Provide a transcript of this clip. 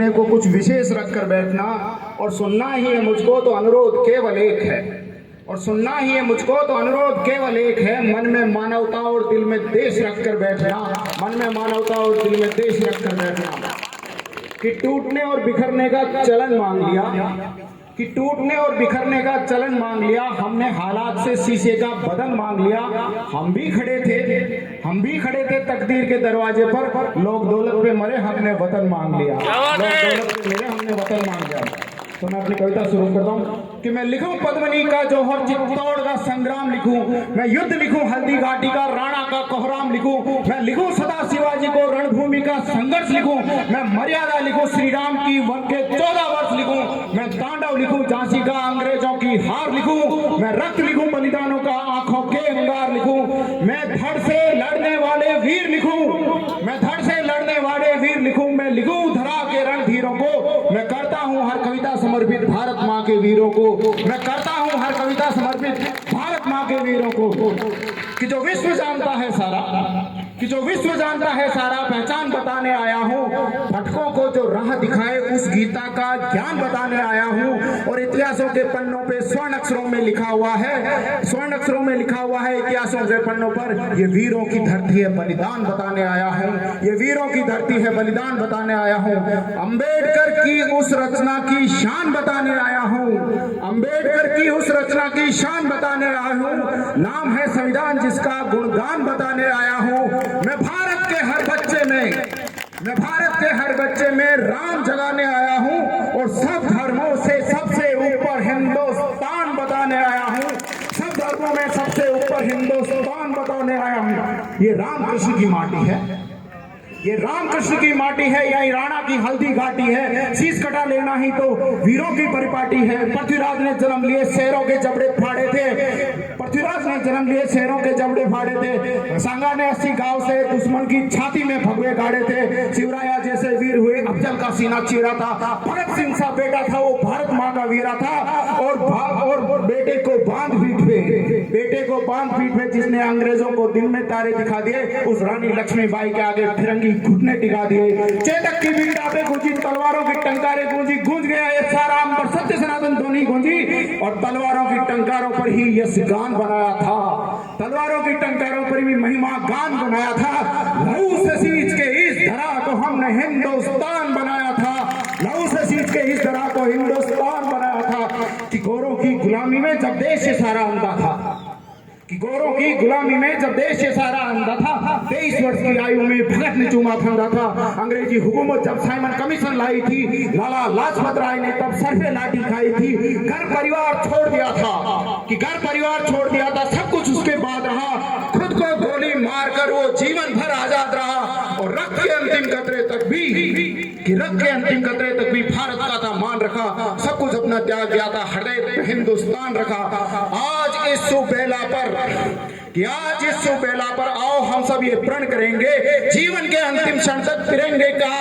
को कुछ विशेष रखकर बैठना और सुनना ही है मुझको तो अनुरोध केवल एक है, और सुनना ही है मुझको तो अनुरोध केवल एक है। मन में मानवता और दिल में देश रखकर बैठना, मन में मानवता और दिल में देश रखकर बैठना। कि टूटने और बिखरने का चलन मांग लिया, कि टूटने और बिखरने का चलन मांग लिया, हमने हालात से शीशे का बदन मांग लिया। हम भी खड़े थे तकदीर के दरवाजे पर, लोग दौलत पे मरे हमने वतन मांग लिया, लोग दौलत पे मरे हमने वतन मांग लिया। तो मैं अपनी कविता शुरू करता हूँ कि मैं लिखूं पद्मनी का जौहर चित्तौड़ का संग्राम लिखूं, मैं युद्ध लिखूं हल्दी घाटी का राणा का कोहराम लिखूं, मैं लिखूं सदा शिवाजी को रणभूमि का संघर्ष लिखूं, मैं मर्यादा लिखूं श्री राम की वन के 14 वर्ष लिखूं, मैं तांडव लिखूं झांसी का अंग्रेजों की हार लिखूं, मैं रक्त लिखूं बलिदानों का आंखों के अंगार लिखूं, मैं धड़ से लड़ने वाले वीर लिखूं, मैं धड़ से लड़ने वाले वीर लिखूं, मैं लिखूं धरा के रणधीरों को। मैं करता हूं हर कविता समर्पित भारत माँ के वीरों को, मैं करता हूं हर कविता समर्पित भारत माँ के वीरों को। कि जो विश्व जानता है सारा, कि जो विश्व जानता है सारा, पहचान बताने आया हूँ। भटकों को जो राह दिखाए उस गीता का ज्ञान बताने आया हूँ। और इतिहासों के पन्नों पे स्वर्ण अक्षरों में लिखा हुआ है, स्वर्ण अक्षरों में लिखा हुआ है इतिहासों के पन्नों पर, ये वीरों की धरती है बलिदान बताने आया हूँ, ये वीरों की धरती है बलिदान बताने आया हूँ। अम्बेडकर की उस रचना की शान बताने आया हूँ, अम्बेडकर की उस रचना की शान बताने आया हूँ। नाम है संविधान जिसका गुणगान बताने आया हूँ। मैं भारत के हर बच्चे में राम जगाने आया हूँ, और सब धर्मों से सबसे ऊपर हिंदुस्तान बताने आया हूँ, सब धर्मों में सबसे ऊपर हिंदुस्तान बताने आया हूँ। ये रामकृष्ण की माटी है, ये रामकृष्ण की माटी है, यही राणा की हल्दी घाटी है। शीश कटा लेना ही तो वीरों की परिपाटी है। पृथ्वीराज ने जन्म लिए शेरों के जबड़े फाड़े थे, पृथ्वीराज ने जन्म लिए शेरों के जबड़े फाड़े थे। सांगा ने 80 गांव से दुश्मन की छाती में भगवे गाड़े थे। शिवराया जैसे वीर हुए अफजल का सीना चीरा था। भगत सिंह सा बेटा था वो भारत माँ का वीरा था। और बेटे को बांध पीठ पे जिसने अंग्रेजों को दिन में तारे दिखा दिए, उस रानी लक्ष्मीबाई के आगे फिरंगी घुटने टिका दिए। चेतक की बीटा पे गूंजी तलवारों की टंकारे गूंजी, गूंज गया ये सारा अंबर सत्य सनातन ध्वनि गूंजी। और तलवारों की टंकारों पर ही यश गान बनाया था, तलवारों की टंकारों पर भी महिमा गान बनाया था। लहू से सींच के इस धरा को हमने हिंदुस्तान बनाया था, लहू से सींच के इस धरा को हिंदुस्तान बनाया था। कि गोरों की गुलामी में जब देश से सारा अंधा था, कि गोरों की गुलामी में जब देश से सारा अंधा था, 23 वर्ष की आयु में भगत ने चूमा फंदा था। अंग्रेजी हुकूमत जब साइमन कमीशन लाई थी, लाला लाजपत राय ने तब सर पे लाठी खाई थी। घर परिवार छोड़ दिया था, कि घर परिवार छोड़ दिया था, सब कुछ उसके बाद रहा। खुद को गोली मारकर वो जीवन भर आजाद रहा, और रक्त के अंतिम कतरे तक भी, कि रक्त के अंतिम कतरे तक भी भारत का था मान रखा। सब कुछ अपना त्याग दिया था, हृदय हिंदुस्तान रखा। आज इस सुबेला पर, कि आज इस सुबेला पर आओ हम सब ये प्रण करेंगे, जीवन के अंतिम क्षण तक तिरंगे का